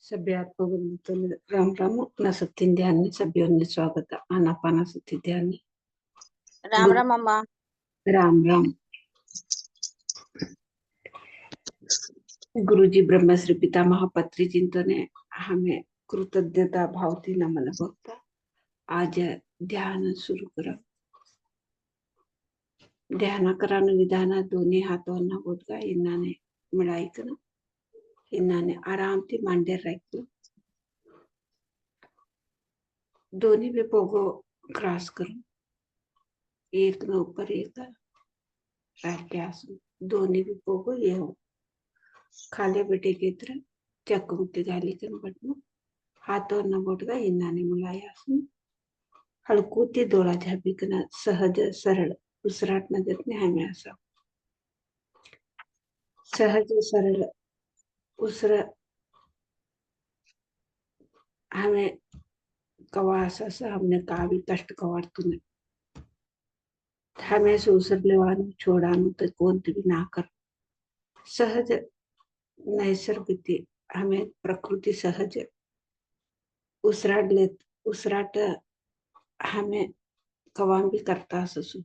सभ्य आत्मबंधुत्व राम राम अपना सत्य ध्यान में सभ्यों स्वागत आनापाना सत्य ध्यान राम राम अम्मा। राम राम। गुरुजी ब्रह्मश्री पितामह पत्री चिंतन ने हमें कृतज्ञता भावती नमन भक्ता आज ध्यान सुरू करा। ध्यान कराने विधान दोन्ही हाथों बोधगा इन्होंने मिलाई कर इन्होंने आराम से मांडे रख दोनों भी पोगो क्रॉस करो, एक न ऊपर एक दोनों भी पोगो ये हो खाली बेटे की तरह चक्कुमुक्ति गाली कर बटनो हाथों न बोटगा इन्होंने मिलाया हल्कूती दोड़ा झापी कना सहज सरल उसराट न जतने हमें ऐसा सहज सरल उसरा हमें कवासा सा हमने कावी कष्ट कवार तूने हमें से उसर लेवानु छोड़ानु तो कौन भी ना कर सहज नैसर्गिक हमें प्रकृति सहज उसराट ले उसराट हमें कवाम भी करता ससु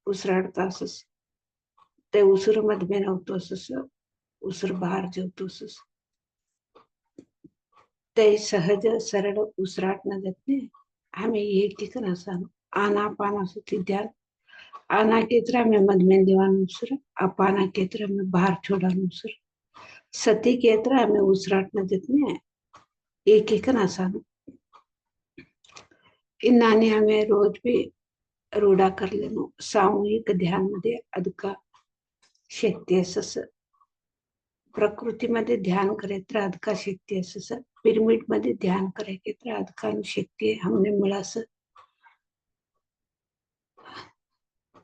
उसराटता सस ते उसर मध में नव्हतो सस उसर बाहर जेवतो सस ते सहज सरल उसराट न देते हमें ये कितना सा आना पाना सुती ध्यान आना के तरह में मध में दीवान उसर अपाना के तरह में बाहर छोड़ा उसर सती के तरह हमें उसराट न देते एक एक आसान इन्होंने हमें रोज भी रूढ़ा कर लेनो सामूहिक ध्यान मध्ये अधिक शक्ती असस प्रकृती मध्ये ध्यान करे तर अधिक शक्ती असस पिरामिड मध्ये ध्यान करे तर अधिक शक्ती हमने मिळास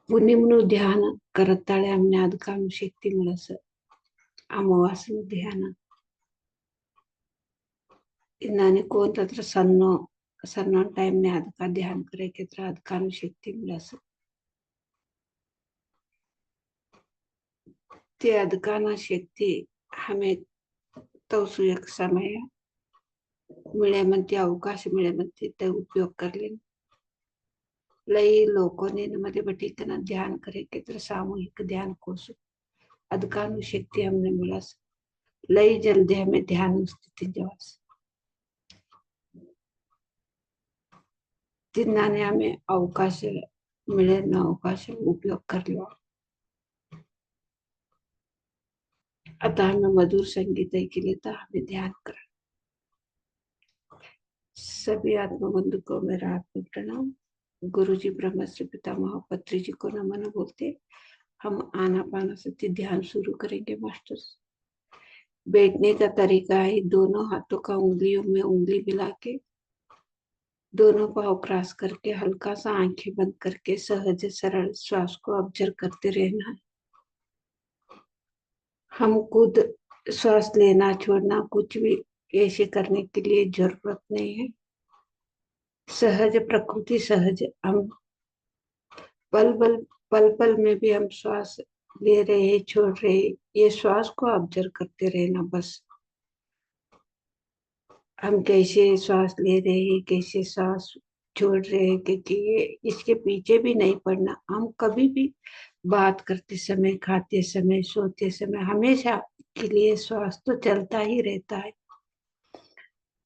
पुण्य म्हणून ध्यान करताळे हमने अधिक शक्ती मिळास अमावास ध्यान इन्होंने कौन तत्र सन्नो टाइम में अधिक ध्यान करे के तरह अधिक शक्ति मिळास ते अधिकाना शक्ती हमें तो एक समय मिले म्हणते अवकाश मिले म्हणते ते उपयोग कर ले लई लोगों ने मध्ये बटीकना ध्यान करे के तरह सामूहिक ध्यान कोस अधिकानु शक्ति हमने मिळास लई जल्दी हमें ध्यान स्थिति जवास तिन्नाने हमें अवकाश मिले न अवकाश उपयोग कर लो अतः हमें मधुर संगीत के लिए तो हमें ध्यान कर सभी आत्मबंधु को मेरा आत्म प्रणाम। गुरुजी ब्रह्मश्री पितामह पत्री जी को नमन बोलते हम आनापाना सती ध्यान शुरू करेंगे मास्टर्स। बैठने का तरीका है दोनों हाथों का उंगलियों में उंगली मिला के दोनों पाँव क्रॉस करके हल्का सा आंखें बंद करके सहज सरल श्वास को ऑब्जर्व करते रहना है। हम खुद श्वास लेना छोड़ना कुछ भी ऐसे करने के लिए जरूरत नहीं है। सहज प्रकृति सहज हम पल पल में भी हम श्वास ले रहे हैं छोड़ रहे हैं ये श्वास को ऑब्जर्व करते रहना बस। हम कैसे श्वास ले रहे हैं कैसे श्वास छोड़ रहे हैं क्योंकि ये इसके पीछे भी नहीं पड़ना। हम कभी भी बात करते समय खाते समय सोते समय हमेशा के लिए श्वास तो चलता ही रहता है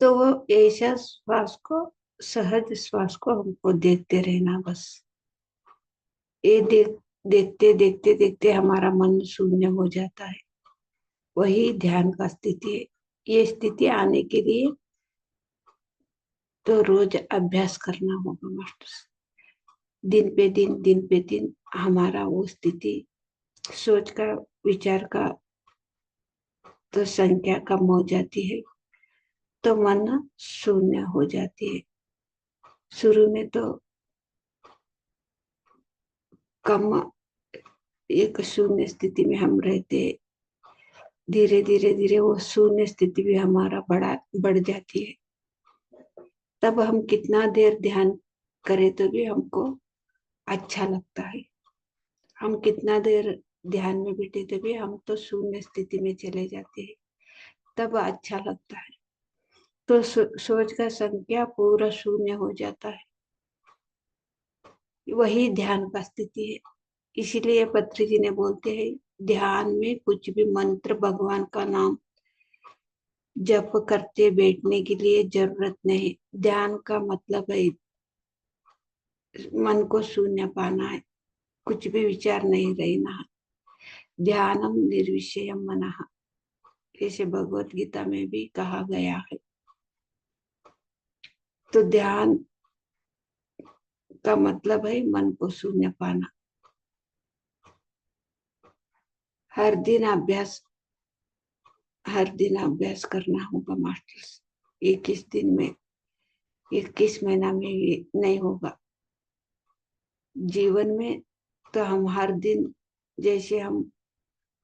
तो वो ऐसा श्वास को सहज श्वास को हमको देखते रहना बस। ये देखते देखते देखते हमारा मन शून्य हो जाता है वही ध्यान का स्थिति है। ये स्थिति आने के लिए तो रोज अभ्यास करना होगा मास्टर। दिन पे दिन हमारा वो स्थिति सोच का विचार का तो संख्या कम हो जाती है तो मन शून्य हो जाती है। शुरू में तो कम एक शून्य स्थिति में हम रहते धीरे धीरे वो शून्य स्थिति भी हमारा बढ़ जाती है। तब हम कितना देर ध्यान करें तो भी हमको अच्छा लगता है। हम कितना देर ध्यान में बैठे तो भी हम तो शून्य स्थिति में चले जाते हैं तब अच्छा लगता है। तो सोच का संख्या पूरा शून्य हो जाता है। वही ध्यान का स्थिति है। इसीलिए पत्री जी ने बोलते हैं, ध्यान में कुछ भी मंत्र भगवान का नाम जप करते बैठने के लिए जरूरत नहीं। ध्यान का मतलब है मन को शून्य पाना है, कुछ भी विचार नहीं रहना है। ध्यानम निर्विषयम मनः, जैसे भगवत गीता में भी कहा गया है। तो ध्यान का मतलब है मन को शून्य पाना। हर दिन अभ्यास हर दिन अभ्यास करना होगा मास्टर्स। 21 दिन में, 21 महीना में ये नहीं होगा। जीवन में तो हम हर दिन, जैसे हम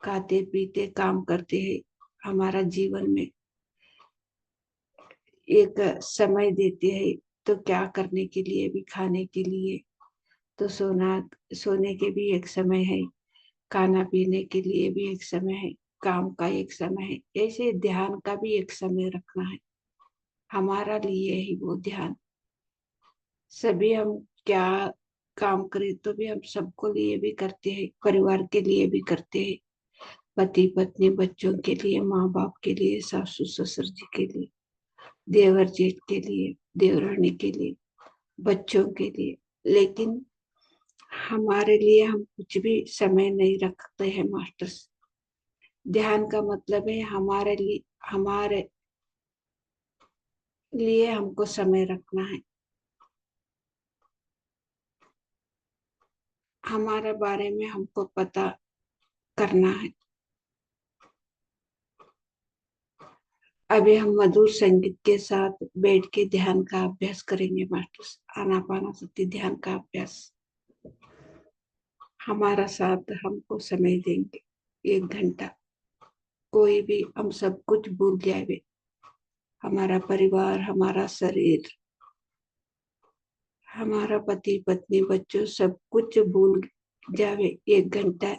खाते पीते काम करते हैं, हमारा जीवन में एक समय देते हैं। तो क्या करने के लिए भी, खाने के लिए तो सोने के भी एक समय है, खाना पीने के लिए भी एक समय है, काम का एक समय है। ऐसे ध्यान का भी एक समय रखना है हमारा लिए ही वो ध्यान। सभी हम क्या काम करें तो भी हम सबको लिए भी करते हैं, परिवार के लिए भी करते हैं, पति पत्नी बच्चों के लिए, माँ बाप के लिए, सासू ससुर जी के लिए, देवर जेठ के लिए, देवरानी के लिए, बच्चों के लिए। लेकिन हमारे लिए हम कुछ भी समय नहीं रखते हैं मास्टर्स। ध्यान का मतलब है हमारे लिए हमको समय रखना है, हमारे बारे में हमको पता करना है। अभी हम मधुर संगीत के साथ बैठ के ध्यान का अभ्यास करेंगे मास्टर्स। आनापानसति ध्यान का अभ्यास। हमारा साथ हमको समय देंगे 1 घंटा। कोई भी, हम सब कुछ भूल जाए, हमारा परिवार, हमारा शरीर, हमारा पति पत्नी बच्चों, सब कुछ भूल जावे 1 घंटा।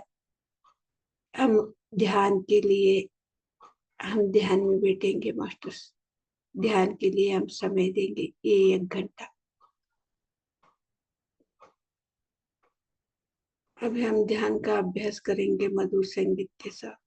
हम ध्यान के लिए हम ध्यान में बैठेंगे मास्टर्स। ध्यान के लिए हम समय देंगे ये 1 घंटा। अभी हम ध्यान का अभ्यास करेंगे मधुर संगीत के साथ।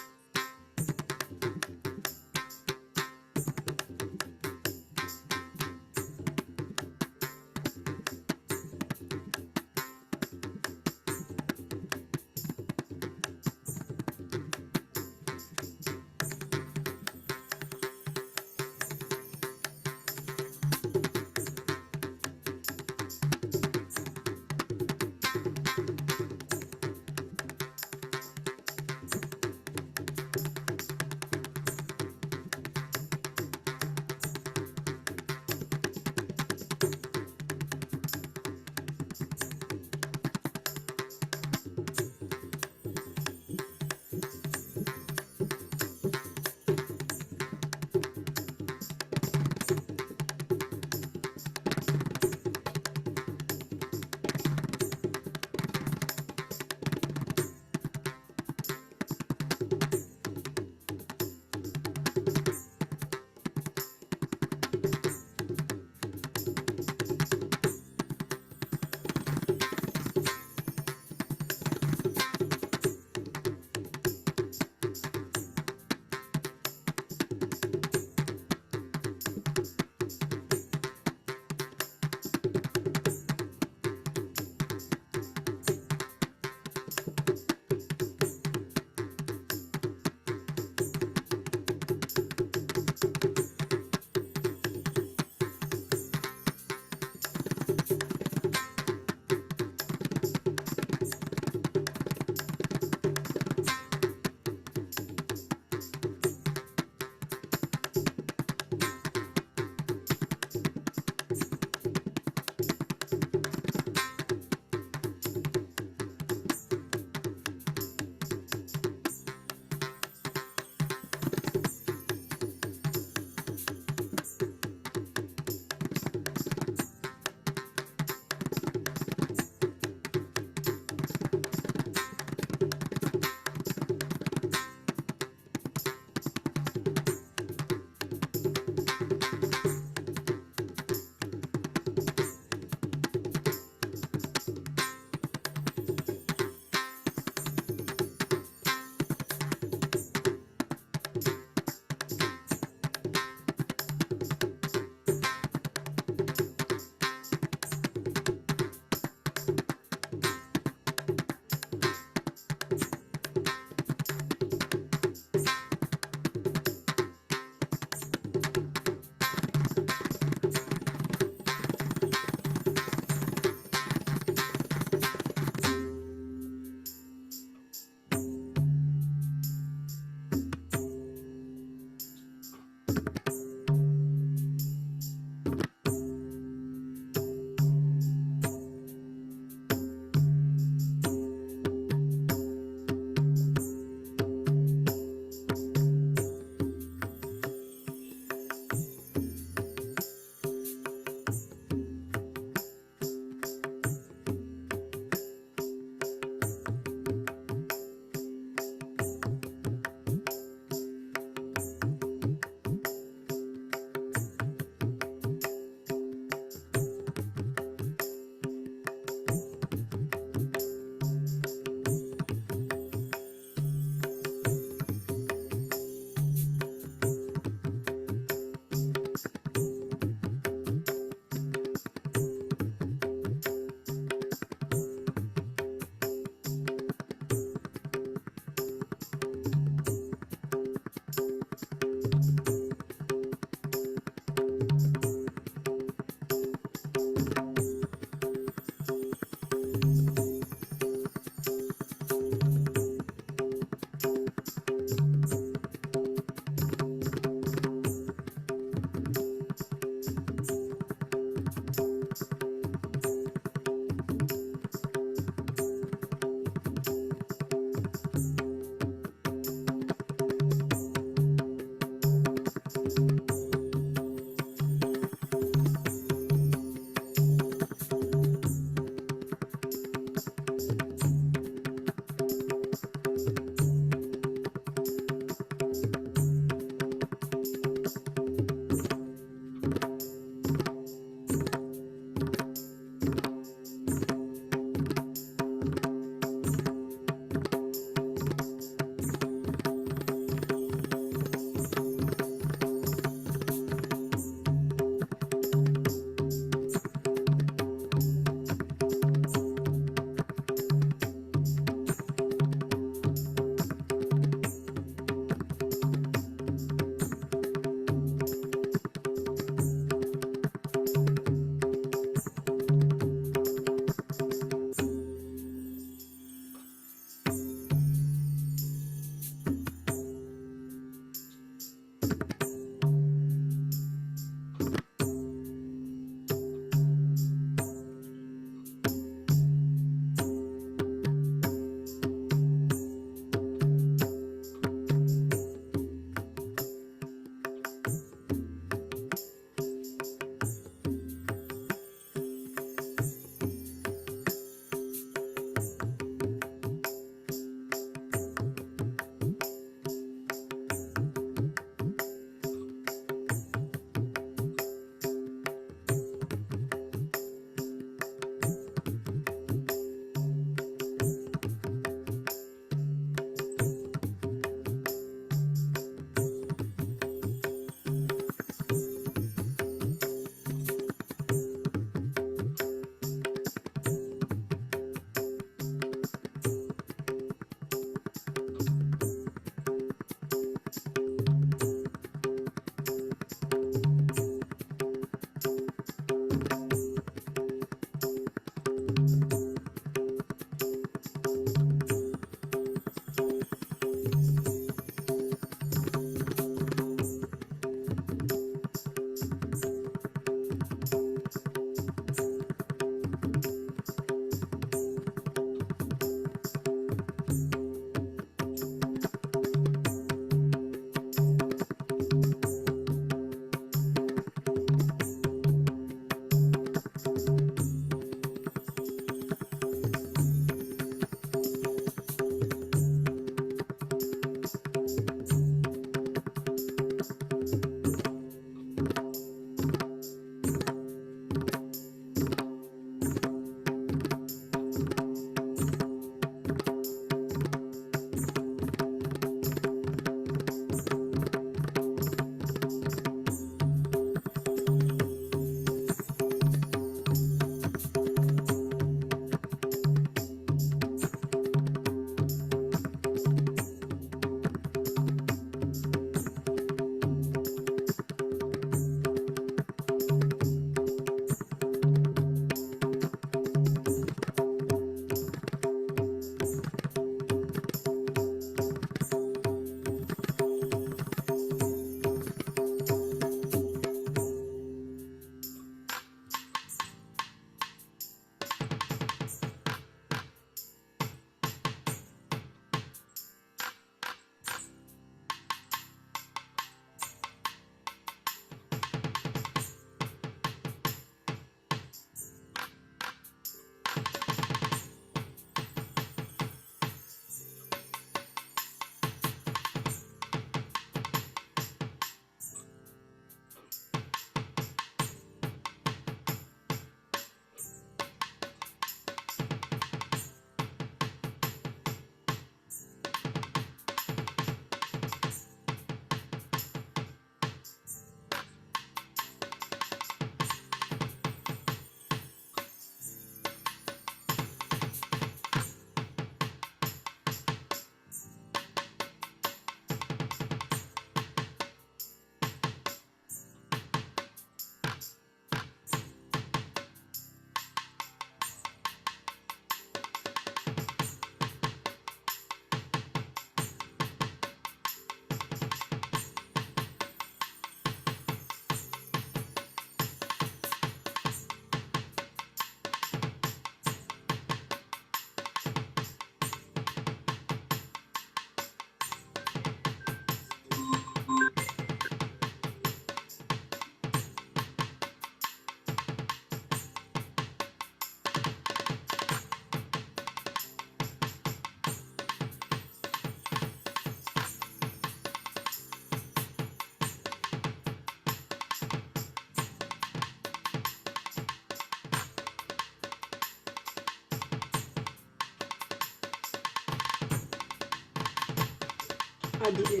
आदि ध्यान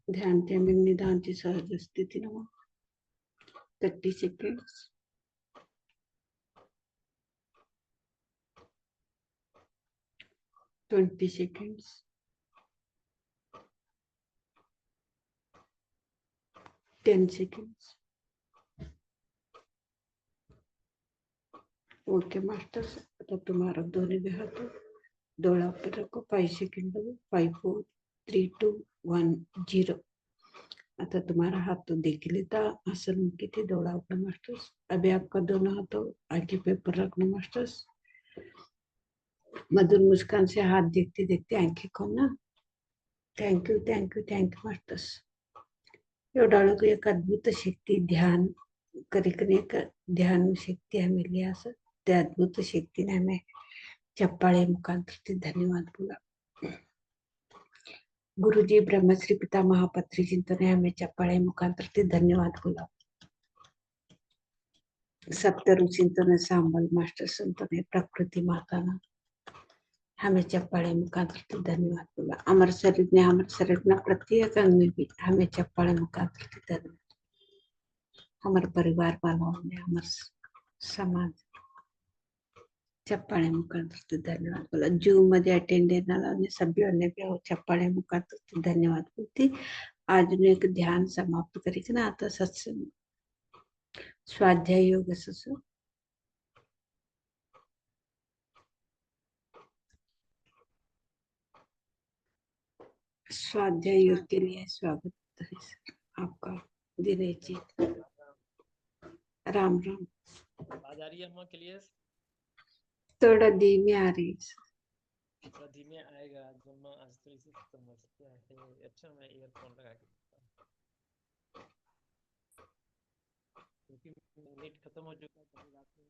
ध्यान केंद्र निदान की सहज स्थिति नमः 30 seconds. Twenty seconds. 10 seconds. Okay masters, आता तुम्हारा दोन्ही भी हाथ डोळा पर रखो 5 सेकंड 5 4 3 2 1 0. आता तुम्हारा हाथ तो देख लेता आसन की थी डोला अपना मास्टर्स. अभी आपका दोनों हाथों आगे पेपर रखना मास्टर्स. मधुर मुस्कान से हाथ देखते देखते आंखें खोलना. Thank you thank you thank you masters. एवढा एक अद्भुत शक्ती ध्यान करी ध्यान शक्ती हमें लिया असं त्या अद्भुत शक्तीने हमें चप्पाळे मुखांतर धन्यवाद बोला. गुरुजी ब्रह्मश्री पिता महापत्री चिंतने हमें चप्पाळे मुखांतर धन्यवाद बोला. सप्तरू चिंतन सांबल मास्टर संतने प्रकृति माता ना हमें चप्पाळे मुखांतर धन्यवाद बोला. अमर शरीर ने प्रत्येक अंग में भी हमें चप्पाळे मुखांतर धन्यवाद. हमारे परिवार वालों ने हमारे समाज चप्पाळे मुखांतर धन्यवाद बोला. जूम मध्ये अटेंडेंट ने सभी ने भी चप्पाळे मुखांतर धन्यवाद बोलती. आज ने एक ध्यान समाप्त करी ना आता सत्संग स्वाध्याय योग स्वाध्याय योग के लिए स्वागत है आपका दिनेश जी. राम राम. आवाज आ रही है अम्मा क्लियर? थोड़ा धीमे आ रही है. थोड़ा धीमे आएगा अम्मा, आज थोड़ी सी समस्या है. अच्छा मैं ईयरफोन लगा के क्योंकि नेट खत्म हो चुका है कल रात में.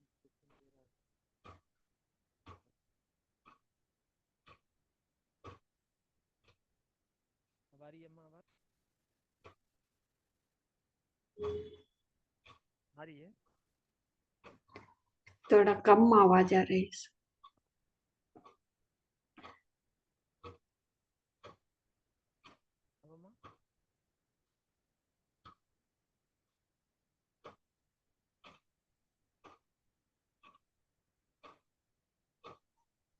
अब आ रही है अम्मा आवाज? आ रही है? थोड़ा कम आवाज आ रही है. अम्मा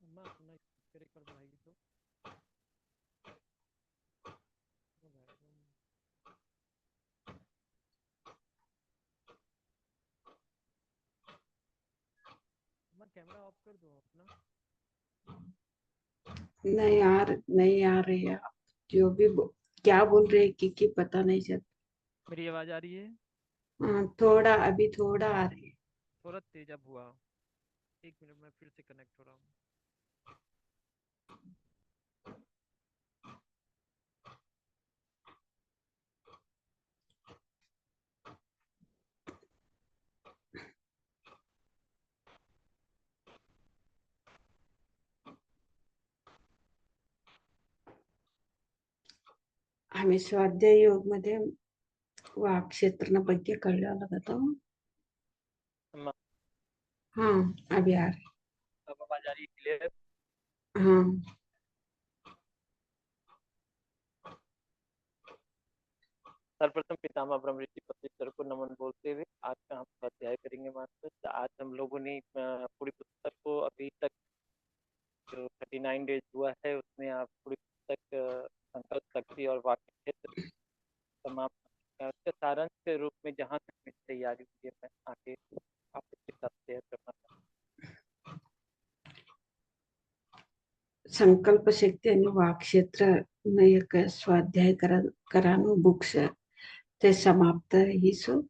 अम्मा अपना एक बार बढ़ाइए तो अम्मा कैमरा ऑफ कर दो अपना. नहीं आ रही है. जो भी क्या बोल रहे हैं कि पता नहीं चलता. मेरी आवाज आ रही है? थोड़ा अभी थोड़ा आ रही है. थोड़ा तेज अब हुआ. एक मिनट में फिर से कनेक्ट हो रहा हूँ. आम्ही स्वाध्याय योग मध्ये वाक क्षेत्र ಬಗ್ಗೆ कळलं का? अम्मा हाँ अभी आ रही. अब आवाज आ रही है क्लियर? हाँ सर्वप्रथम पितामह ब्रह्म ऋषि पतेश्वर को नमन बोलते हुए आज का हम स्वाध्याय करेंगे मास्टर. आज हम लोगों ने पूरी पुस्तक को अभी तक जो 39 डेज हुआ है उसमें आप पूरी पुस्तक संकल्प शक्ति और वाक्य क्षेत्र समाप्त. उसके सारांश के रूप में जहाँ तक मेरी तैयारी हुई है मैं आगे आपके साथ शेयर करना चाहूँगा. संकल्प शक्ती आणि वाक क्षेत्र एक स्वाध्याय करानो बुक्स ते समाप्त ही सो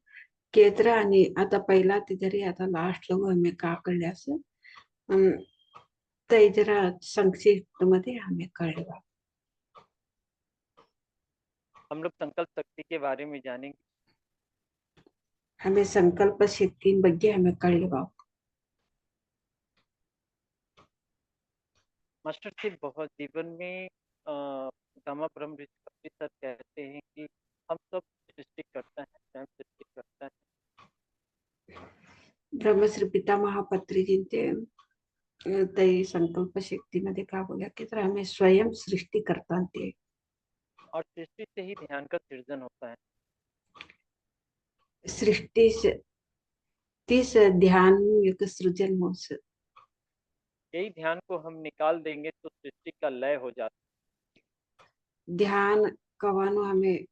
केंद्र आणि आता पहिला ते जरी आता लास्ट लोग हमें का कळले असं ते जरा संक्षिप्त मध्ये हमें कळवा. हम लोग संकल्प शक्ति के बारे में जानेंगे. हमें संकल्प शक्ति ಬಗ್ಗೆ हमें कळवा। मास्टर जी बहुत जीवन में गामा ब्रह्म ऋषि कपिल सर कहते हैं कि हम सब सृष्टि करता है, स्वयं सृष्टि करता है। ब्रह्मश्री पितामह पत्रीजींचे ते संकल्प शक्तीमध्ये काय बोला की तर हमें स्वयं सृष्टि करता ते और सृष्टि से ही ध्यान का सृजन होता है। सृष्टि से तीस ध्यान एक सृजन हो से यही ध्यान को हम निकाल देंगे तो सृष्टि का लय हो जाता है। ध्यान कवानो हमें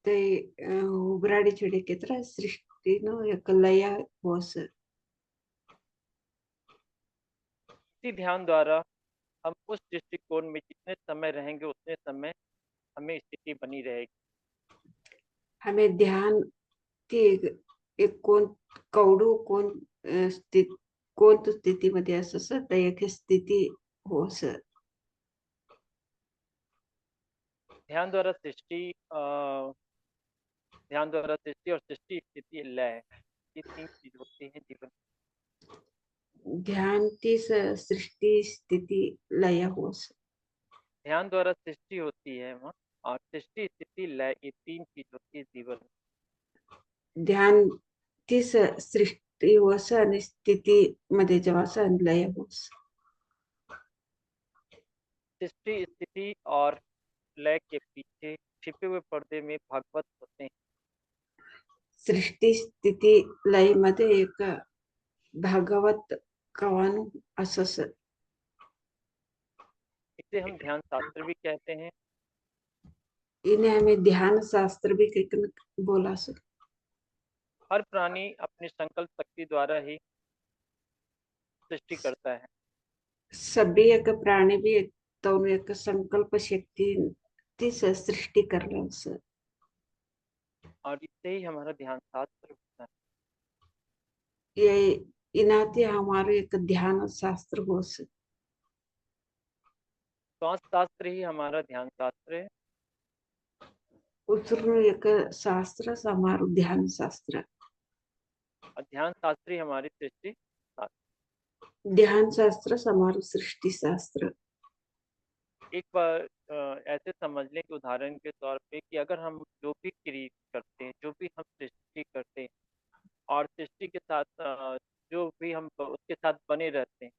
ते उघराडी छेड़े के तरह सृष्टि नो एक लय हो से इसी ध्यान द्वारा हम उस दृष्टिकोण में जितने समय रहेंगे उतने समय हमें स्थिति बनी रहेगी। हमें ध्यान ती एक कोण कवडू कोण स्थित कोणत्या स्थितीमध्ये असं तर एक स्थिती हो सर ध्यान द्वारा सृष्टि और सृष्टि स्थिति लय, ये तीन चीज होती है जीवन। ध्यान तीस सृष्टि स्थिति लय हो सर ध्यान द्वारा सृष्टि होती है वहाँ, और सृष्टि स्थिति लय, ये तीन चीज होती है जीवन। ध्यान तीस सृष्टि हो आणि स्थिती मध्ये जेव्हा असं लय हो सृष्टि स्थिति और लय के पीछे छिपे हुए पर्दे में भागवत होते हैं। सृष्टि स्थिती लय मध्ये एक भागवत कवानु असं इसे हम ध्यान शास्त्र भी कहते हैं। इन्हें हमें ध्यान शास्त्र भी कहकर बोला सर हर प्राणी अपनी संकल्प शक्ति द्वारा ही सृष्टि करता है। सभी एक प्राणी भी एक तो एक संकल्प शक्ति तीस सृष्टि कर रहा है सर और इससे ही हमारा ध्यान शास्त्र होता है। ये इनाते हमारे एक ध्यान शास्त्र हो सर श्वास शास्त्र ही हमारा ध्यान शास्त्र है। उसमें एक शास्त्र हमारा ध्यान शास्त्र और ध्यान शास्त्र ही हमारी सृष्टि शास्त्र। ध्यान शास्त्र हमारा सृष्टि शास्त्र एक बार ऐसे समझ लें कि उदाहरण के तौर पे कि अगर हम जो भी क्रिएट करते हैं, जो भी हम सृष्टि करते हैं और सृष्टि के साथ जो भी हम उसके साथ बने रहते हैं,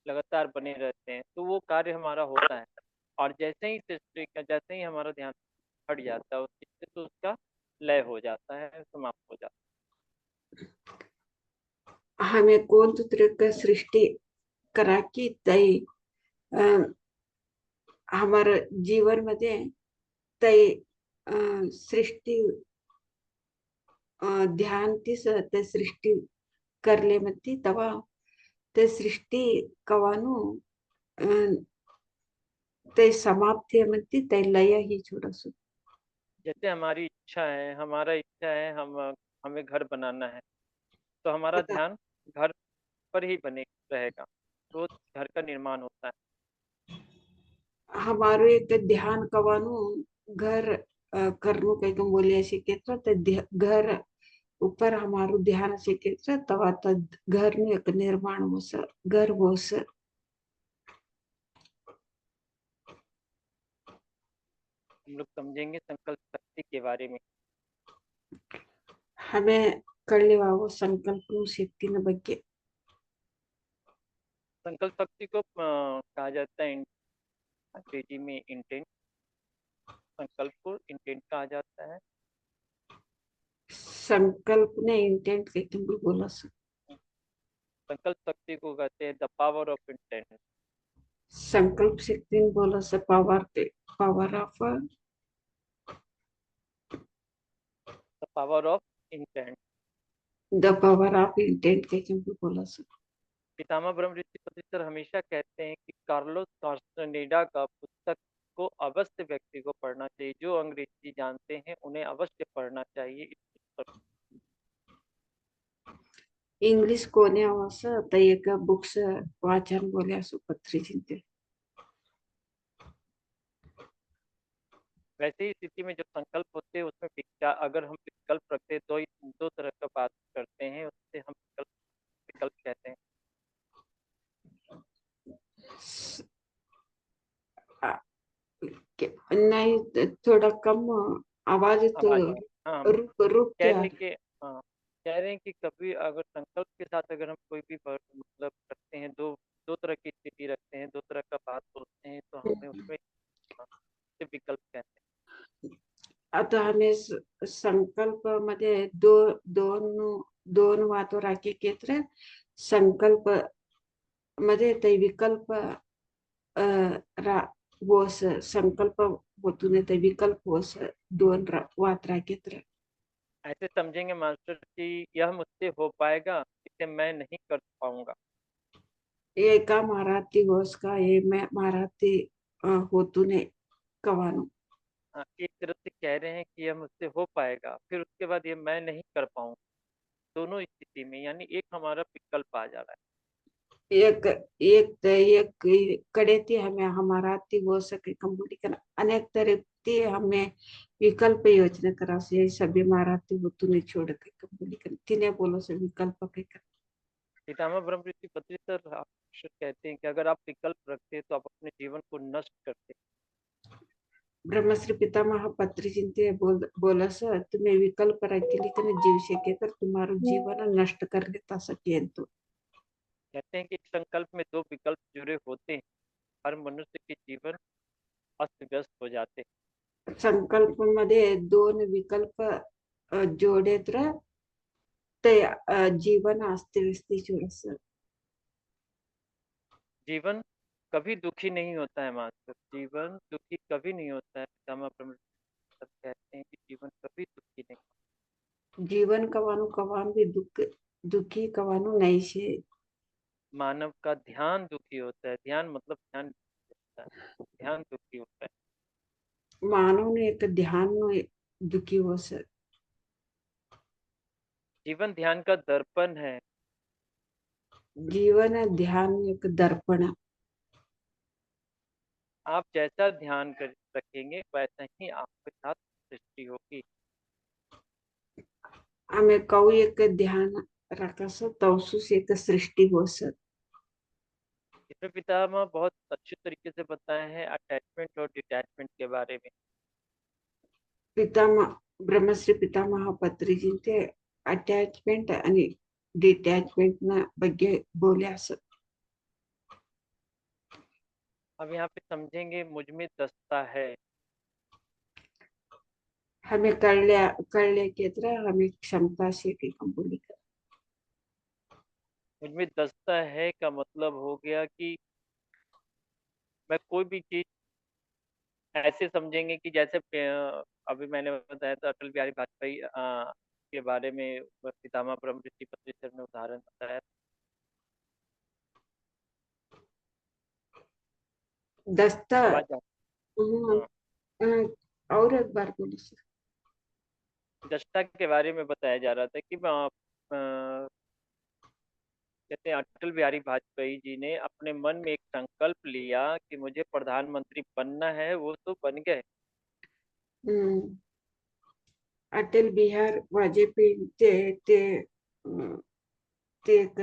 लगातार बने रहते हैं, तो वो कार्य हमारा होता है। और जैसे ही सृष्टि का, जैसे ही हमारा ध्यान हट जाता है उस चीज से, तो उसका लय हो जाता है, समाप्त हो जाता हमें कौन तरह सृष्टि करा की तई हमारे जीवन मध्ये तई सृष्टि ध्यान तीस ते सृष्टि करले म्हणती तवा ते सृष्टी कवानु ते समाप्ति म्हणती ते लय ही छोड़स है। जैसे हमारी इच्छा है, हमारा इच्छा है हमें घर बनाना है, तो हमारा ध्यान घर पर ही बने रहेगा, तो घर का निर्माण होता है। हमारो एक ध्यान कवानु घर करनु कहीं तुम बोले ऐसे केत्र ते घर ऊपर हमारो ध्यान से केत्र तवा तद घर नु एक निर्माण हो स घर हो स हम लोग समझेंगे संकल्प शक्ति के बारे में। हमें कळलेवावो संकल्प शक्ति न ಬಗ್ಗೆ संकल्प शक्ति को कहा जाता है अंग्रेजी में इंटेंट। संकल्प को इंटेंट कहा जाता है। संकल्प ने इंटेंट के तुम भी बोला स संकल्प शक्ति को कहते हैं द पावर ऑफ इंटेंट। संकल्प शक्ति ने बोला स power of the power of intent. The power of intent के तुम भी बोला स पितामह ब्रह्म ऋषि सर हमेशा कहते हैं कि कार्लोस कास्टनेडा का पुस्तक को अवश्य व्यक्ति को पढ़ना चाहिए। जो अंग्रेजी जानते हैं उन्हें अवश्य पढ़ना चाहिए इस पुस्तक। इंग्लिश कोणी असं तर एक बुक्स वाचन बोले असो पत्री चिंते वैसे ही स्थिति में जो संकल्प होते हैं उसमें अगर हम विकल्प रखते हैं तो ही दो तरह का बात करते हैं, उससे हम विकल्प विकल्प कहते हैं। आ- नहीं, थोड़ा कम आवाज तो आवाज है। हाँ, रुक रुक कह के रहे आ हैं रही। कि हाँ, कह रहे हैं कि कभी अगर संकल्प के साथ अगर हम कोई भी मतलब रखते हैं, दो दो तरह की स्थिति रखते हैं, दो तरह का बात सोचते हैं, तो हमें उसमें से विकल्प कहते आता हमें संकल्प मध्ये दोन दोन वातो राखी केत्र संकल्प मध्ये ते विकल्प रा वोस संकल्प होतून ते विकल्प वोस दोन वात राखेत्र. हैं। ऐसे समझेंगे मास्टर कि यह मुझसे हो पाएगा, इसे मैं नहीं कर पाऊंगा। ये का माराती वोस का ये मैं माराती होतूने कवानो. एक तरफ से कह रहे हैं कि यह मुझसे हो पाएगा, फिर उसके बाद ये मैं नहीं कर पाऊंगा। दोनों स्थिति में यानी एक हमारा विकल्प आ जा रहा एक एक कडे ती हमें हमारा ती वो सके कंपनी करना अनेक तरह ती हमें विकल्प योजना करा से सभी मारा ती वो तूने छोड़ के कंपनी कर तीने बोलो से विकल्प के कर. है। पितामह ब्रह्म ऋषि पत्री सर अक्सर कहते हैं कि अगर आप विकल्प रखते हैं तो आप अपने जीवन को नष्ट करते हैं। ब्रह्मश्री पितामह पत्री चिंते बोला सा तुम्हें विकल्प रखली कर जीव शके कर तुम्हारा जीवन नष्ट कर लेता सके तो. कहते हैं कि इस संकल्प में दो विकल्प जुड़े होते हैं, हर मनुष्य के जीवन अस्त व्यस्त हो जाते हैं। संकल्प मध्ये दोन विकल्प जोडे तर ते जीवन अस्त व्यस्ती चुरस. जीवन कभी दुखी नहीं होता है मास्टर, जीवन दुखी कभी नहीं होता है। पितामह ब्रह्म ऋषि सर कहते हैं कि जीवन कभी दुखी नहीं। जीवन कवानु कवान भी दुखी कवानु नहीं से. मानव का ध्यान दुखी होता है, ध्यान मतलब ध्यान होता है, ध्यान दुखी होता है। मानव ने एक ध्यान नो दुखी हो सर. जीवन ध्यान का दर्पण है। जीवन ध्यान एक दर्पण. आप जैसा ध्यान कर रखेंगे वैसा ही आपके साथ सृष्टि होगी। हमें कऊ एक ध्यान रखस तवसुस एक सृष्टि हो सर. इसमें पितामह बहुत अच्छे तरीके से बताए हैं अटैचमेंट और डिटैचमेंट के बारे में। पितामह ब्रह्मश्री पितामह पत्री जिंते अटॅचमेंट आणि डिटॅचमेंट ना ಬಗ್ಗೆ बोल्यास. अब यहाँ पे समझेंगे मुझ में दस्ता है। हमें कळले की तर हमें क्षमता से की कंपनी कर. मुझ में दस्ता है का मतलब हो गया कि मैं कोई भी चीज ऐसे समझेंगे कि जैसे अभी मैंने बताया था अटल बिहारी वाजपेयी के बारे में पितामह ब्रह्म ऋषि पत्री सर ने उदाहरण बताया। दस्ता आवाज हाँ, और एक बार बोली सर. दस्ता के बारे में बताया जा रहा था कि कहते हैं अटल बिहारी वाजपेयी जी ने अपने मन में एक संकल्प लिया कि मुझे प्रधानमंत्री बनना है, वो तो बन गए। अटल बिहार वाजपेयी ते अं, ते एक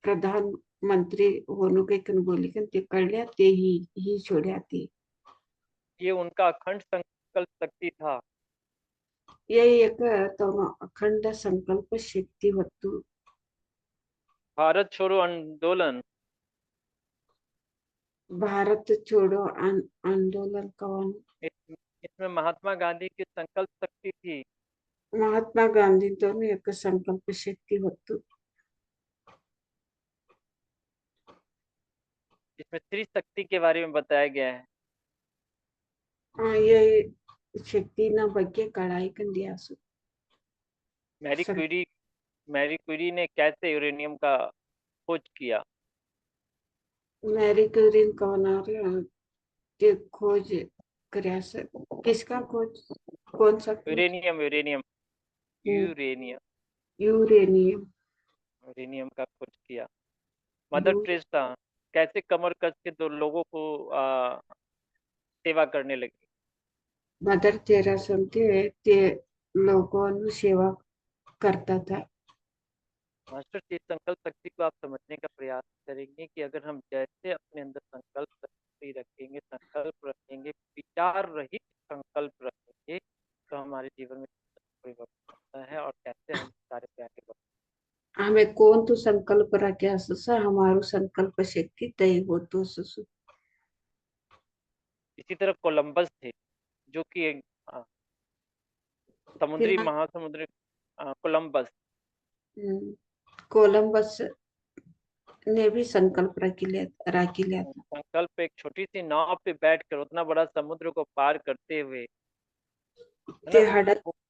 प्रधानमंत्री होणं काही बोली पण ते कळल्या ते ही छोड्या ते. ये उनका अखंड संकल्प शक्ति था। यही एक तो अखंड संकल्प शक्ती होतो. भारत छोड़ो आंदोलन भारत छोड़ो आंदोलन कौन. इसमें महात्मा गांधी की संकल्प शक्ति थी। महात्मा गांधी दोनों एक संकल्प शक्ती होतो. इसमें स्त्री शक्ति के बारे में बताया गया है। ये शक्ति ना ಬಗ್ಗೆ कड़ाई कंदी आसु. मैरी क्यूरी मैरी क्यूरी ने कैसे यूरेनियम का खोज किया। मैरी क्यूरी कौन आ रहे के खोज કર્યા सर. किसका खोज कौन सा खोज. Uranium uranium uranium uranium. Uranium का खोज किया। मदर टेरेसा कैसे कमर कस के दो लोगों को सेवा करने लगी। मदर तेरेसा होते ते लोगों की सेवा करता था। मास्टर जी, संकल्प शक्ति को आप समझने का प्रयास करेंगे कि अगर हम जैसे अपने अंदर संकल्प शक्ति रखेंगे, संकल्प रखेंगे, विचार रहित संकल्प रखेंगे, तो हमारे जीवन में परिवर्तन होता है और कैसे हम सारे पे आगे बढ़ते हमें कौन तो संकल्प रखे अससा हमारो संकल्प शक्ति तय हो तो ससु। हैं। इसी तरह कोलंबस थे, जो कि एक समुद्री तिना महासमुद्री कोलंबस कोलंबस ने भी संकल्प राखी लिया था। संकल्प एक छोटी सी नाव पे बैठकर उतना बड़ा समुद्र को पार करते हुए, है ते ना।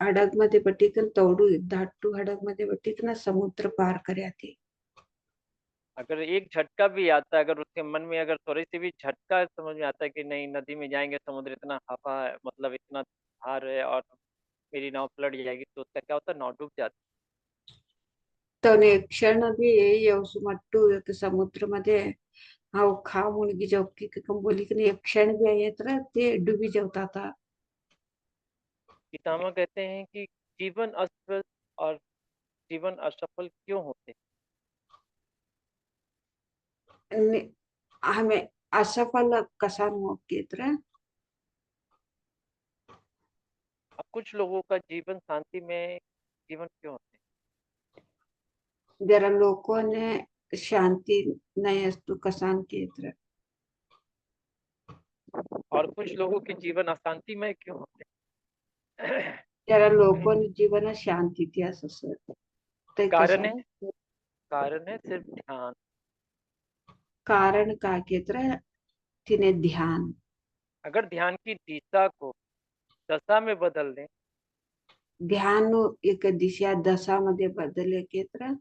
हडगमध्ये बटीकन तोडू धाटू हडगमध्ये बटीकन समुद्र पार कर्या ते। अगर एक झटका भी आता है, अगर उसके मन में अगर थोड़ी सी भी झटका समझ में आता है कि नहीं नदी में जाएंगे, समुद्र इतना हवा है, मतलब इतना भार है और मेरी नाव पलट जाएगी, तो उसका क्या होता है, नाव डूब जाती तने क्षण भी येवसुमट्टू एक समुद्र मध्ये हाव खा मुणगी जबकि बोली कि एक क्षण भी आये तर ते डूबी जाता था। है। पितामह कहते हैं कि जीवन अस्त और जीवन असफल क्यों होते हैं? हमें असफल कसा के तर अब कुछ लोगों का जीवन शांति में जीवन क्यों होते जरा लोगों ने शांति नहीं अस्तु कसान के तर हैं और कुछ लोगों के जीवन अशांति में क्यों होते हैं? जरा लोगों ने जीवन शांति थी असं ते कारण कसा है, कारण है सिर्फ ध्यान। कारण का के तर तिने ध्यान अगर ध्यान की दिशा को दशा में बदल दें, ध्यान एक दिशा दशा मध्ये बदले के तर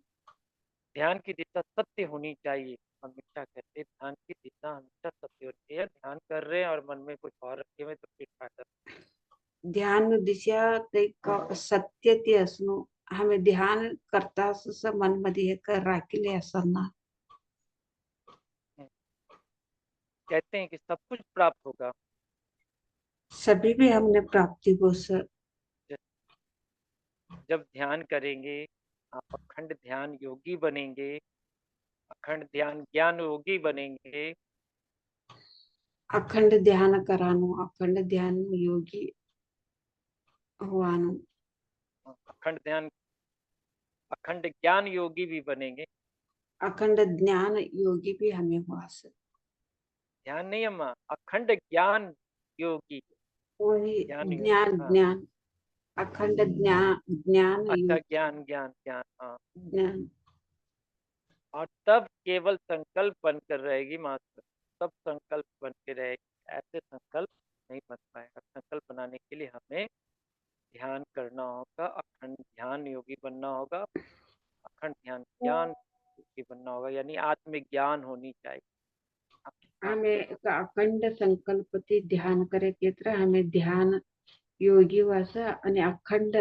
ध्यान की दिशा सत्य होनी चाहिए। हमेशा कहते हैं, ध्यान की दिशा हमेशा सत्य होनी चाहिए। ध्यान कर रहे हैं और मन में कुछ और रखे हुए तो फिर फायदा। ध्यान दिशा ते सत्य ते असणं हमें ध्यान करता मन मध्ये एक राखीले असणार कहते हैं कि सब कुछ प्राप्त होगा सभी भी हमने प्राप्ति हो सर जब ध्यान करेंगे। आप अखंड ध्यान योगी बनेंगे, अखंड ध्यान ज्ञान योगी बनेंगे। अखंड ध्यान करानो अखंड ध्यान योगी हुआनो अखंड ध्यान अखंड ज्ञान योगी भी बनेंगे। अखंड ज्ञान योगी भी हमें हुआ सर ध्यान नहीं अम्मा, अखंड ज्ञान योगी। वही ज्ञान योगी, ज्ञान हाँ। ज्ञान अखंड ज्ञान ज्ञान अच्छा, योगी ज्ञान ज्ञान ज्ञान, हाँ। ज्ञान और तब केवल संकल्प बनकर रहेगी मास्टर। सब संकल्प बन के रहेगी, ऐसे संकल्प नहीं बन पाएगा। संकल्प बनाने के लिए हमें ध्यान करना होगा, अखंड ध्यान योगी बनना होगा, अखंड ध्यान ज्ञान योगी बनना होगा, यानी आत्मज्ञान होनी चाहिए। हमें अखंड संकल्प ते ध्यान करे के तर हमें ध्यान योगी वासा आणि अखंड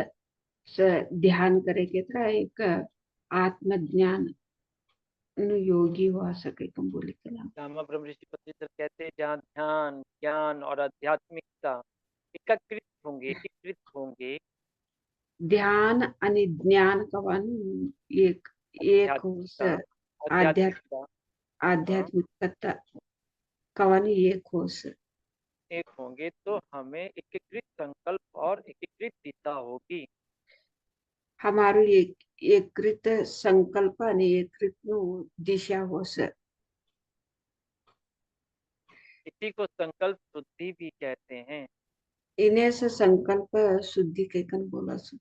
ध्यान करे के तर एक आत्मज्ञान योगी हुआ सके तुम बोले कला रामा ब्रह्म ऋषि पतंजलि कहते हैं, जहाँ ध्यान ज्ञान और आध्यात्मिकता एकत्रित होंगे, एकीकृत होंगे। ध्यान आणि ज्ञान कवन एक एक होस आध्यात्मिकता, आध्यात्मिकता, हाँ, आध्यात्मिकता कवन एक होस एक होंगे तो हमें एकीकृत संकल्प और एकीकृत दिशा होगी। हमारो एक एककृत संकल्प आणि एककृत दिशा होस इसी को संकल्प शुद्धि भी कहते हैं। इन्हें से संकल्प शुद्धि के कन बोला सु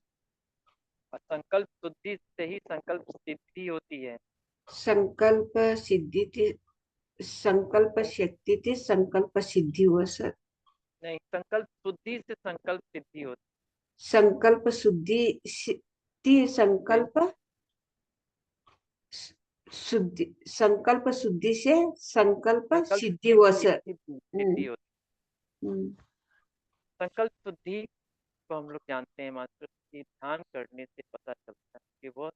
और संकल्प शुद्धि से ही संकल्प सिद्धि होती है। संकल्प सिद्धि थी संकल्प शक्ति थी संकल्प सिद्धि हो सर नहीं, संकल्प शुद्धि से संकल्प सिद्धि होती संकल्प शुद्धि ती है। संकल्प शुद्धि संकल्प शुद्धि से संकल्प संकल्प सिद्धि हो सिद्धि सर सिद्धि सिद्धि होती हम्म। है। संकल्प शुद्धि को हम लोग जानते हैं मास्टर कि ध्यान करने से पता चलता है कि वो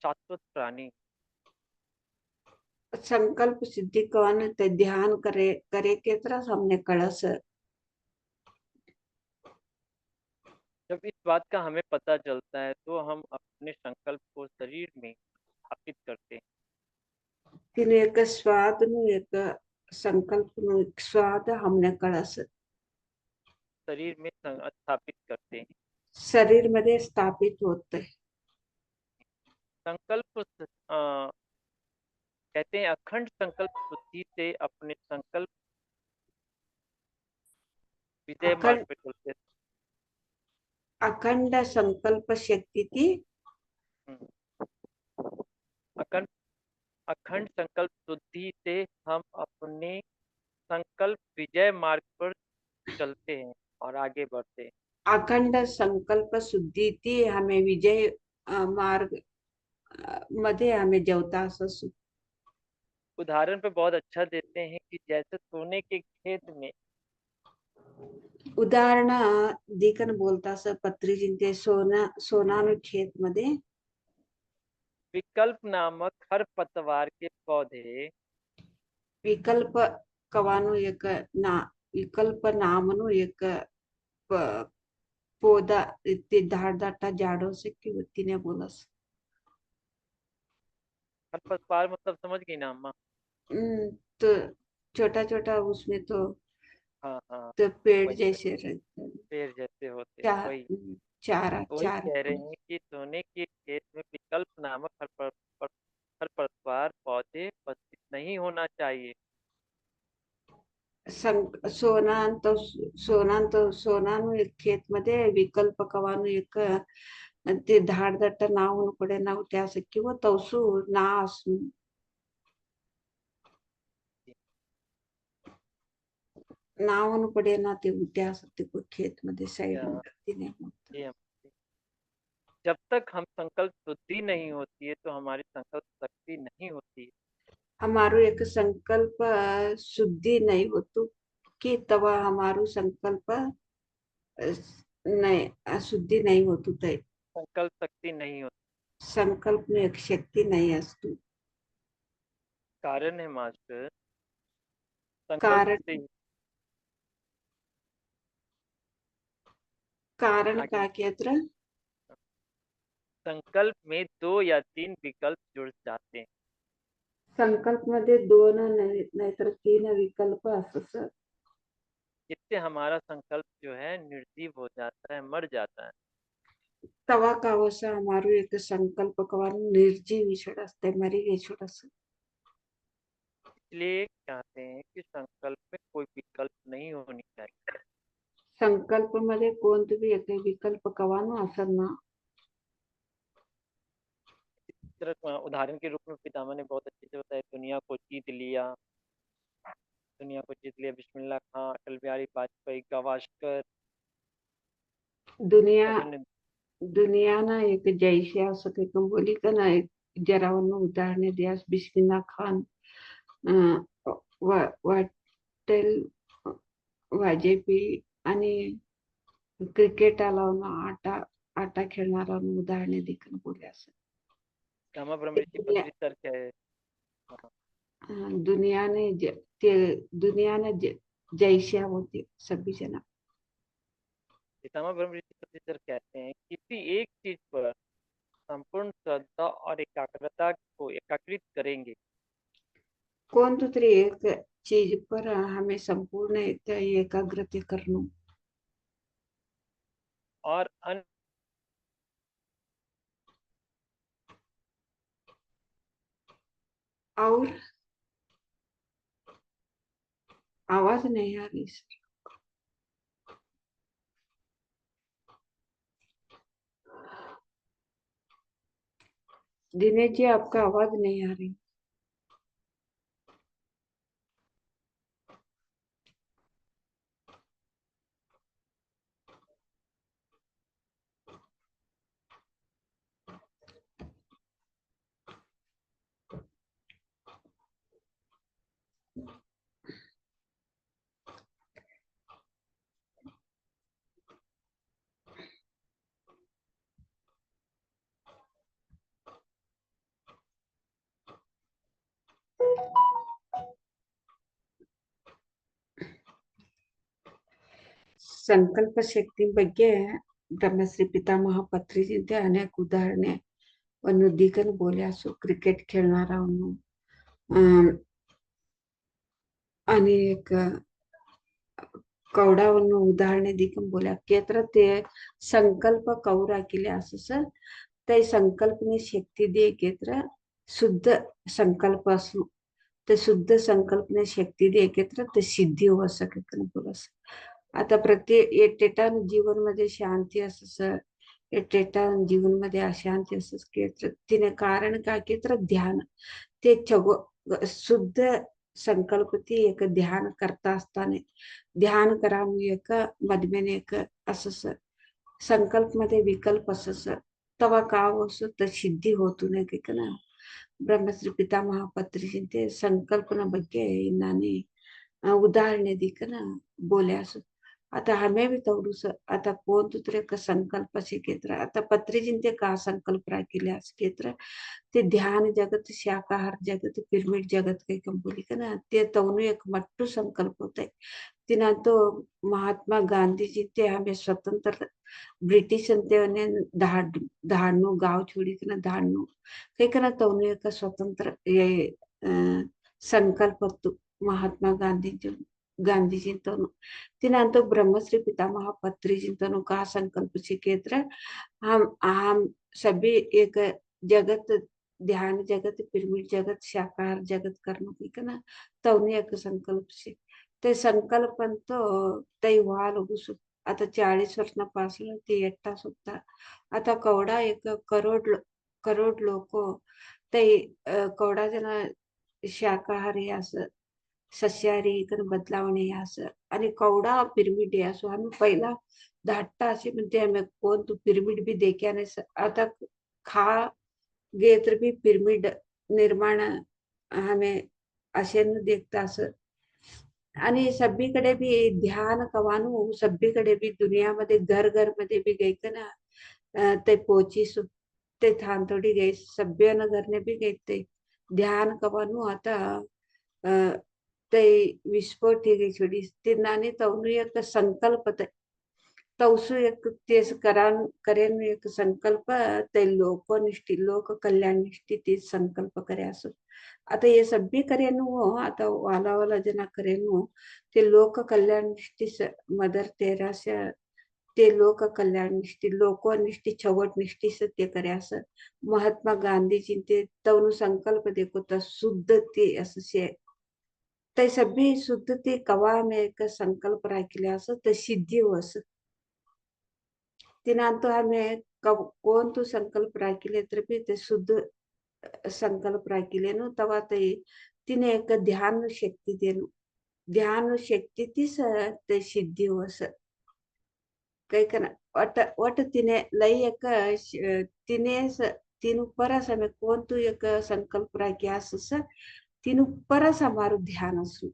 शाश्वत प्राणी। संकल्प सिद्धि कौन ते ध्यान करे करे के तरह हमने कड़ा सर बात का हमें पता चलता है तो हम अपने संकल्प को शरीर में स्थापित करते हैं। तिने एक स्वाद नु एक संकल्प नु एक स्वाद हमने कळस शरीर में स्थापित करते हैं। शरीर मध्ये स्थापित होते। संकल्प कहते हैं अखंड संकल्प बुद्धि से अपने संकल्प विजय मार्ग अखंड पे चलते हैं। अखंड संकल्प शक्ती ती हम्म, अखंड अखंड संकल्प बुद्धि से हम अपने संकल्प विजय मार्ग पर चलते हैं और आगे बढ़ते हैं। अखंड संकल्प शुद्धी ती हमें विजय मार्ग मध्ये हमें जेवता असं उदाहरण पे बहुत अच्छा देते हैं कि जैसे सोने के खेत में उदाहरण दीकन बोलता असं पत्री जिंते सोनानु खेत मध्ये विकल्प नामक खरपतवार के पौधे विकल्प कवानु एक ना विकल्प नामनु एक पौधा ते धाडधाटा झाड़ों से की तिने बोलस खरपतवार मतलब समझ गई ना अम्मा? तो छोटा छोटा उसमें हाँ हाँ, तो पेड़ वही जैसे रहते हैं। पेड़ जैसे होते हैं चार वही। चारा वही चार कह रहे हैं कि सोने के खेत में विकल्प नामक खरपतवार पौधे उपस्थित नहीं होना चाहिए। सोनानु एक खेत मध्ये विकल्प कवानु एक ते धाडदट्ट नाव पडे नाव त्या किंवा तवसू ना असू नाव पडे ना ते उद्या ते खेत मध्ये साइड क्या- तिने ये जब तक हम संकल्प शुद्धि नहीं होती है तो हमारी संकल्प शक्ति नहीं होती है। हमारो एक संकल्प शुद्धि नहीं होतो कि तवा हमारो संकल्प नहीं अशुद्धि नहीं होतो ते संकल्प शक्ति नहीं होती। संकल्प में एक शक्ति नहीं असतो कारण है मास्टर, संकल्प कारण से कारण आगे का केत्र संकल्प में 2 या 3 विकल्प जुड़ जाते हैं। संकल्प मध्ये दोन नाहीतर तीन विकल्प असं जिससे हमारा संकल्प जो है निर्जीव हो जाता है, मर जाता है। तवा कावसा हमारो एक संकल्प कवा निर्जीव छोड़ असते मरी गई छोड़ इसलिए कहते हैं कि संकल्प में कोई विकल्प नहीं होनी चाहिए। संकल्प मध्ये कोणते भी एक विकल्प कवानो असर ना उदाहरण के रूप में पितामह ने बहुत अच्छे से बताया, दुनिया को जीत लिया बिस्मिल्लाह खां, अटल बिहारी वाजपेयी, गावस्कर, दुनिया सभी ने। दुनिया ना एक जैसे असं काही बोली का ना एक जरावरनं उदाहरणे द्यास बिस्मिल्ला खान वाटेल वाजेपी आणि क्रिकेटाला आटा आटा खेळणारा उदाहरणे देखील बोले असं रामा ब्रह्म ऋषि पत्री सर क्या है? हाँ, दुनियाने ते दुनियाने जैसे होते सभी जना पितामह ब्रह्म ऋषि पत्री सर कहते हैं किसी एक चीज पर संपूर्ण श्रद्धा और एकाग्रता को एकाग्रित करेंगे कौन तो तरी एक चीज पर हमें संपूर्ण एकाग्रता करना और अन्य और आवाज नहीं आ रही सर दिनेश जी आपका आवाज नहीं आ रही संकल्प शक्ति ಬಗ್ಗೆ ब्रह्मश्री पितामह पत्रीजी ते अनेक उदाहरणे नुदीकन बोल्या सो क्रिकेट खेळणारा आणि एक कवडाವನ್ನು ಉದಾಹರಣೆ ದಿಕ್ಕಂ बोल्या केत्र ते संकल्प कौरा केले असं सर ते संकल्पने शक्ती दे केत्र शुद्ध संकल्प असणं ते शुद्ध संकल्पने शक्ती दे केत्र ते सिद्धी हो शकत बोलस आता प्रत्येक एकटेटा जीवन मध्ये शांती असं सर एकटेटा जीवन मध्ये अशांती असं केत्र तिने कारण काय केत्र ध्यान ते शुद्ध संकल्प ती एक ध्यान करता असताना ध्यान करा एक मधमेने एक असं संकल्प मध्ये विकल्प असं तवा काव असो तर सिद्धी होतो नाही का ना ब्रह्मश्री पितामह पत्रीजी संकल्पना ಬಗ್ಗೆ ನಾನು ಉದಾಹರಣೆ ದಿಕ್ಕನ बोल्या आता हमें भी थोडस आता कोण तुत्रे का संकल्प शिकेत्र आता पत्रीजी का संकल्प राखिले क्षेत्र ते ध्यान जगत शाकाहार जगत पिरमिड जगत काही कंपोली का ना ते तवनु एक मट्टू संकल्प होत आहे तिना तो महात्मा गांधीजी ते हमें स्वतंत्र ब्रिटिश ते धाडणू गाव छोडी ना धाडणू काही का ना तवनु एक स्वतंत्र संकल्प महात्मा गांधीजींतनु तिनांतो ब्रह्मश्री पितामह पत्रीजींतनु का संकल्प क्षेत्र हम सभी एक जगत ध्यान जगत पिरमिड जगत शाकाहार जगत करणं की ना तवनी एक संकल्प से ते संकल्पंतो तै व्हाल आता 40 वर्षापासून ते एकटा सुद्धा आता कवडा एक करोड लोक ते कवडा जण शाकाहारी असं सस्याहारी बदलावणे असं आणि कवडा पिरमिड असो आम्ही पहिला धाटता असे म्हणते आम्ही कोण तू पिरमिड भी देख्याने आता खा गे तर भी पिरमिड निर्माण हमें असे न देखता असं आणि सगळीकडे बी ध्यान कवानू सगळीकडे बी दुनियामध्ये घर मध्ये बी गई ना ते पोचीसु ते थान थोडी गई सभ्यन घरने बी गई ते ध्यान कवानू आता ते विस्फोट गई छोडी ते नानी तवनु एक संकल्प तवसु एक तेच करेन एक संकल्प ते लोक कल्याण निष्ठी ते संकल्प करे असो आता हे सभ्य करेन आता वाला जना करेन ते लोक कल्याण निष्ठी मदर तेरासा ते लोक कल्याण निष्ठी लोकनिष्ठी छवट निष्ठी ते करे असं महात्मा गांधीजी ते तवनु संकल्प देखो तर शुद्ध ते असं ते सभी शुद्ध ते कवा में एक संकल्प राखले असं तर सिद्धी हो असं तिनांतो हमें कोण तू संकल्प राखले तर भी ते शुद्ध संकल्प राखले नो तवा तिने एक ध्यान शक्ती देणं ध्यान शक्ती तीच ते सिद्धी हो असं काही करा वट तिने लई एक तिने तीन परस हमें कोण तू एक संकल्प राखी असं तीन परस हमारू ध्यान असू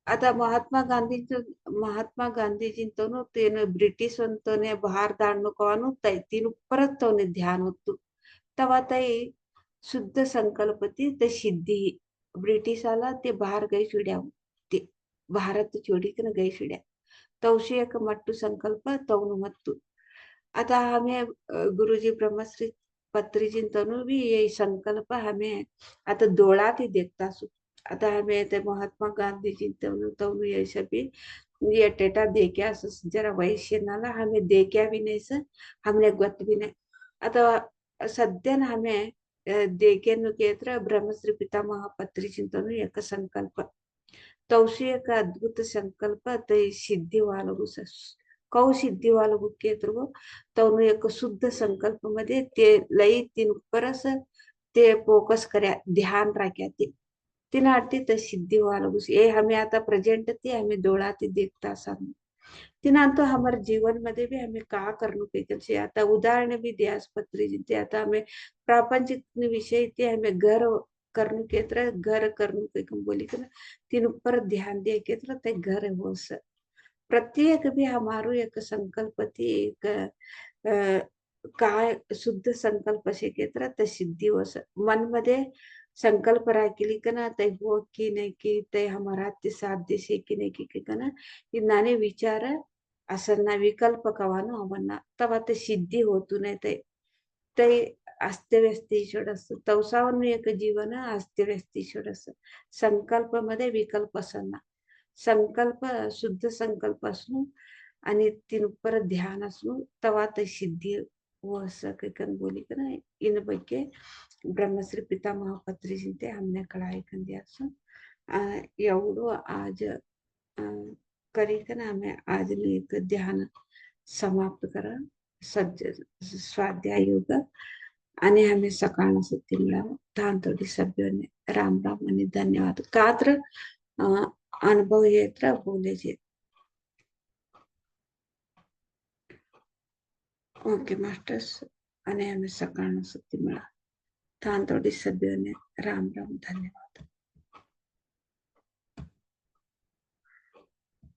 आता महात्मा गांधीजींतोनु तेन ब्रिटिश अंतोने बाहर दाड़नो कवानु तय तीन परत तोने ध्यान होतु तवा तय शुद्ध संकल्पती ते सिद्धी ब्रिटिश आला ते बाहर गई छुड्या ते भारत छोडी कन गई छुड्या तवशी एक मट्टू संकल्प तवनु मत्तु आता हमें गुरुजी ब्रह्मश्री पत्रीजींतनु भी ये संकल्प हमें आता दोळाती देखता सु आता हमें ते महात्मा गांधीजी तवनु ये सभी ये टेटा देख्या जरा वैश्य नाला हमें देख्या भी नहीं सर हमने गत भी नहीं आता सद्यन हमें देखे केत्र ब्रह्मश्री पितामह पत्रीजींतनु एक संकल्प तवशी एक अद्भुत संकल्प ते सिद्धी वालगु कौ सिद्धी वालगु केत्र तवनु एक शुद्ध संकल्प मध्ये ते लई तीन परस ते फोकस कर्या ध्यान राख्या ते तीन आरती तर सिद्धी वालगु ये हमें आता प्रेजेंट ते हमें दोळाती देखता सामने तिनांतो हमारे जीवन मध्ये भी हमें का करनु पे आता उदाहरण भी दिया पत्री जिते आता हमें प्रापंचिक विषय ते हमें घर करनु केत्र घर करनु पे बोली कर तीन ऊपर ध्यान दिए केत्र ते घर हो प्रत्येक भी हमारो एक संकल्प थी एक काय शुद्ध संकल्प से केत्र ते सिद्धी हो मन मध्ये संकल्प राखली कना ते हो की नाही की ते हमारा ते साध्य से की नाही की कना नाने विचार असना विकल्प कवानो बना तवा ते सिद्धी होतू नाही ते अस्तव्यस्तीशोडस तवसावन एक जीवन अस्तव्यस्तीशोडस संकल्प मध्ये विकल्प असना संकल्प शुद्ध संकल्प असणू आणि तीन परत ध्यान असणू तवा ते सिद्धी वो सकन बोली कना इन ಬಗ್ಗೆ ब्रह्मश्री पितामह पत्रीजिंते हमने कढ़ाई कंदिया सो एवढो आज करी ना हमें आज एक ध्यान समाप्त करा सज्ज स्वाध्याय योग आणि हमें सकाळ सुट्टी मिळावं तांतोडी सभ्योने राम राम आणि धन्यवाद कात्र अनुभव येत बोले जे ओके मास्टर्स आणि हमें सकाळ सुट्टी मिळा तांतोडी सभ्योने राम राम धन्यवाद